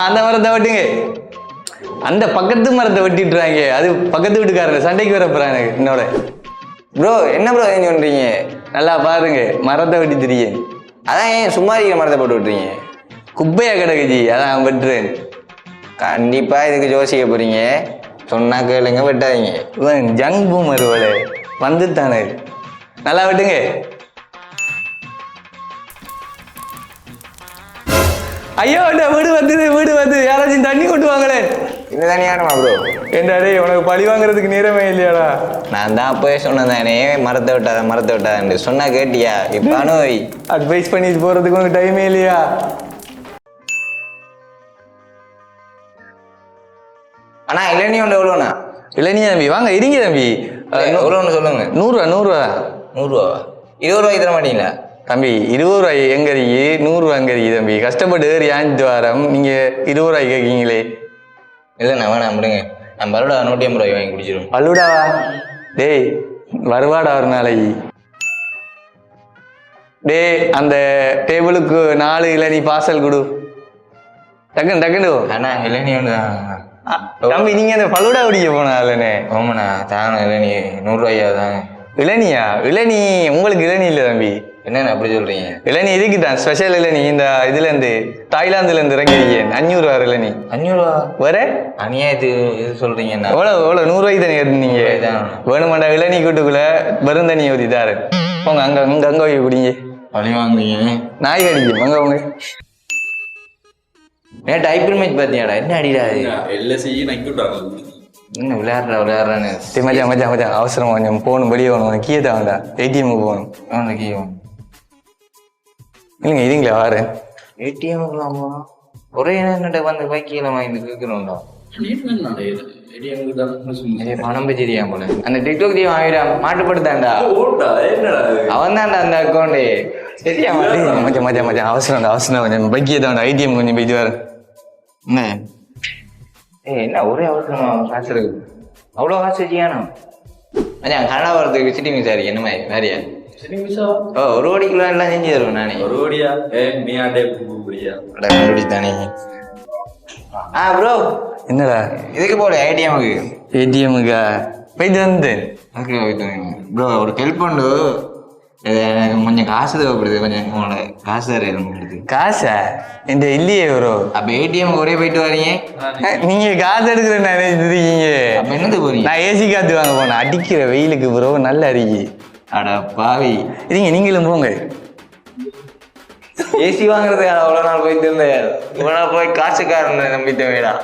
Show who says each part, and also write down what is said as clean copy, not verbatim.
Speaker 1: அந்த மரத்தை வெட்டுங்க. அந்த பக்கத்து மரத்தை வெட்டிட்டுறாங்க. அது பக்கத்து வீட்டுக்காரங்க சண்டைக்கு வர போறாங்க என்னோட.
Speaker 2: ப்ரோ என்ன ப்ரோ என்ன பண்றீங்க?
Speaker 1: நல்லா பாருங்க, மரத்தை வெட்டி தெரியும்.
Speaker 2: அதான் ஏன் சும்மா இருக்கிற மரத்தை போட்டு விட்டுறீங்க?
Speaker 1: குப்பையா கிடக்குஜி, அதான் வெட்டுறேன்.
Speaker 2: கண்டிப்பா இதுக்கு யோசிக்க போறீங்க. சொன்னா கேளுங்க, வெட்டாதீங்க.
Speaker 1: இவன் ஜங் பூமர் போல வந்துட்டானே. நல்லா வெட்டுங்க. ஐயோ வீடு வந்து யாராச்சும் தண்ணி கொண்டு வாங்களேன்.
Speaker 2: இந்த தனியானமா ப்ரோ?
Speaker 1: என்னடே உனக்கு பழி வாங்குறதுக்கு நேரமே இல்லையாடா?
Speaker 2: நான் தான் அப்பவே சொன்னேன் தானே மரத்தை விட்டாதன்னு. சொன்னா கேட்டியா? இப்ப அனுபவி
Speaker 1: அட்வைஸ் பண்ணிட்டு போறதுக்கு உனக்கு டைமே இல்லையா?
Speaker 2: அண்ணா இளநீ ஒன்று எவ்வளோண்ணா?
Speaker 1: இளநியா தம்பி? வாங்க இருங்க தம்பி.
Speaker 2: எவ்வளோன்னு சொல்லுங்க.
Speaker 1: 100 ரூபா.
Speaker 2: 100 ரூபாவா? 20 ரூபாய்க்கு தர மாட்டீங்களா?
Speaker 1: தம்பி 20 ரூபாய் எங்கறிக்கு, 100 ரூபா எங்கறிக்கு தம்பி. கஷ்டப்பட்டு ஏறி வாரம் நீங்க 20 ரூபாய்க்கு கேட்கீங்களே.
Speaker 2: இல்லைண்ணா வேணாம் விடுங்க. நான் பரோடா 150 ரூபாய் வாங்கி குடிச்சிருவேன்.
Speaker 1: பல்லுடாவா? டேய் வருவாடா ஒரு நாளைக்கு. டே அந்த டேபிளுக்கு 4 இளநீ பார்சல் கொடு. டக்குன்னு
Speaker 2: அண்ணா இளநீ ஒன்று
Speaker 1: தம்பி. நீங்க அந்த பல்லுடா குடிக்க போனாலண்ணே.
Speaker 2: ஆமாண்ணா தாங்க இளநீ 100 ரூபாயா தாங்க.
Speaker 1: இளநியா? இளநீ உங்களுக்கு இளநீ இல்லை தம்பி.
Speaker 2: என்னண்ணா அப்படி சொல்றீங்க?
Speaker 1: இளநீ இதுக்குதான் ஸ்பெஷல் இளநீ. இந்த இதுல இருந்து தாய்லாந்துல இருந்து இறங்கிருக்கேன். 500 ரூபா இளநீ. 500 ரூபா வேற?
Speaker 2: அநியாயத்துக்கு இது சொல்றீங்கண்ணா.
Speaker 1: எவ்வளவு 100 ரூபாய்க்கு தானே இருந்தீங்க? வேணுமாண்டா இளநீ கூட்டுக்குள்ள வெறும் தண்ணி ஊத்தி தாரு. போங்க அங்க போய் குடிங்க.
Speaker 2: பழி வாங்குவீங்க.
Speaker 1: நாய் கடிக்கும் அங்க போங்க.
Speaker 2: நேற்று ஐபிஎல் மேட்ச் பாத்தியாடா? என்ன அடிடாது என்ன விளையாடுறான்னு.
Speaker 1: மச்சான் அவசரம் கொஞ்சம் போகணும், வெளியே போகணும். கீழே தான்டா ஏடிஎம்க்கு போகணும். இல்லைங்க இதுங்களா வாரு.
Speaker 2: ஏடிஎம்க்குலாம் போகணும். ஒரே என்னட்ட வந்து பைக்கில வாங்கி கேட்கணும்டா. பணம் பச்சிரியா போல. அந்த டிக்டாக் தீவம் ஆகிடா மாட்டுப்படுத்தாண்டா. அவன் தான்டா அந்த அக்கௌண்ட். சரியா
Speaker 1: மச்சான் அவசரம் கொஞ்சம் பைக்கியே தான்டா. ஏடிஎம் கொஞ்சம் போயிட்டு வரேன்.
Speaker 2: என்ன ஒரே அவசரமா காசு இருக்கு? அவ்வளோ காசு வச்சியானோ? மச்சான் கனடா வரதுக்கு சிட்டி மிஸ் ஆயிருக்கு. என்ன மாதிரி வேறையா? ஓ 1 கோடிக்குள்ள எல்லாம் செஞ்சு தருவேன் நானே.
Speaker 3: 1 கோடியா?
Speaker 2: கண்டுபிடித்தானே. ப்ரோ
Speaker 1: என்னடா
Speaker 2: இதுக்கு போல ஏடிஎம்க்கு?
Speaker 1: ஏடிஎம்க்கா போயிட்டு வந்தேன்.
Speaker 2: ப்ரோ ஒரு ஹெல்ப் பண்ணு. எனக்கு கொஞ்சம் காசு தேவைப்படுது. கொஞ்சம் உங்களோட காசு தரது.
Speaker 1: காசா? என்ற இல்லையே ப்ரோ.
Speaker 2: அப்ப ஏடிஎம் ஒரே போயிட்டு வரீங்க.
Speaker 1: நீங்க காசு எடுக்கிற நினைச்சிருக்கீங்க.
Speaker 2: அப்ப என்னது போறீங்க?
Speaker 1: நான் ஏசி காத்து வாங்க போனேன். அடிக்கிற வெயிலுக்கு ப்ரோ நல்ல அருகி.
Speaker 2: அட பாவி.
Speaker 1: இருங்க நீங்களும் போங்க.
Speaker 2: ஏசி வாங்குறதுக்கு அவ்வளோ நாள் போயிட்டு இருந்தேன். இவ்வளோ நாள் போய் காசுக்காரன் நம்பிட்டேன்.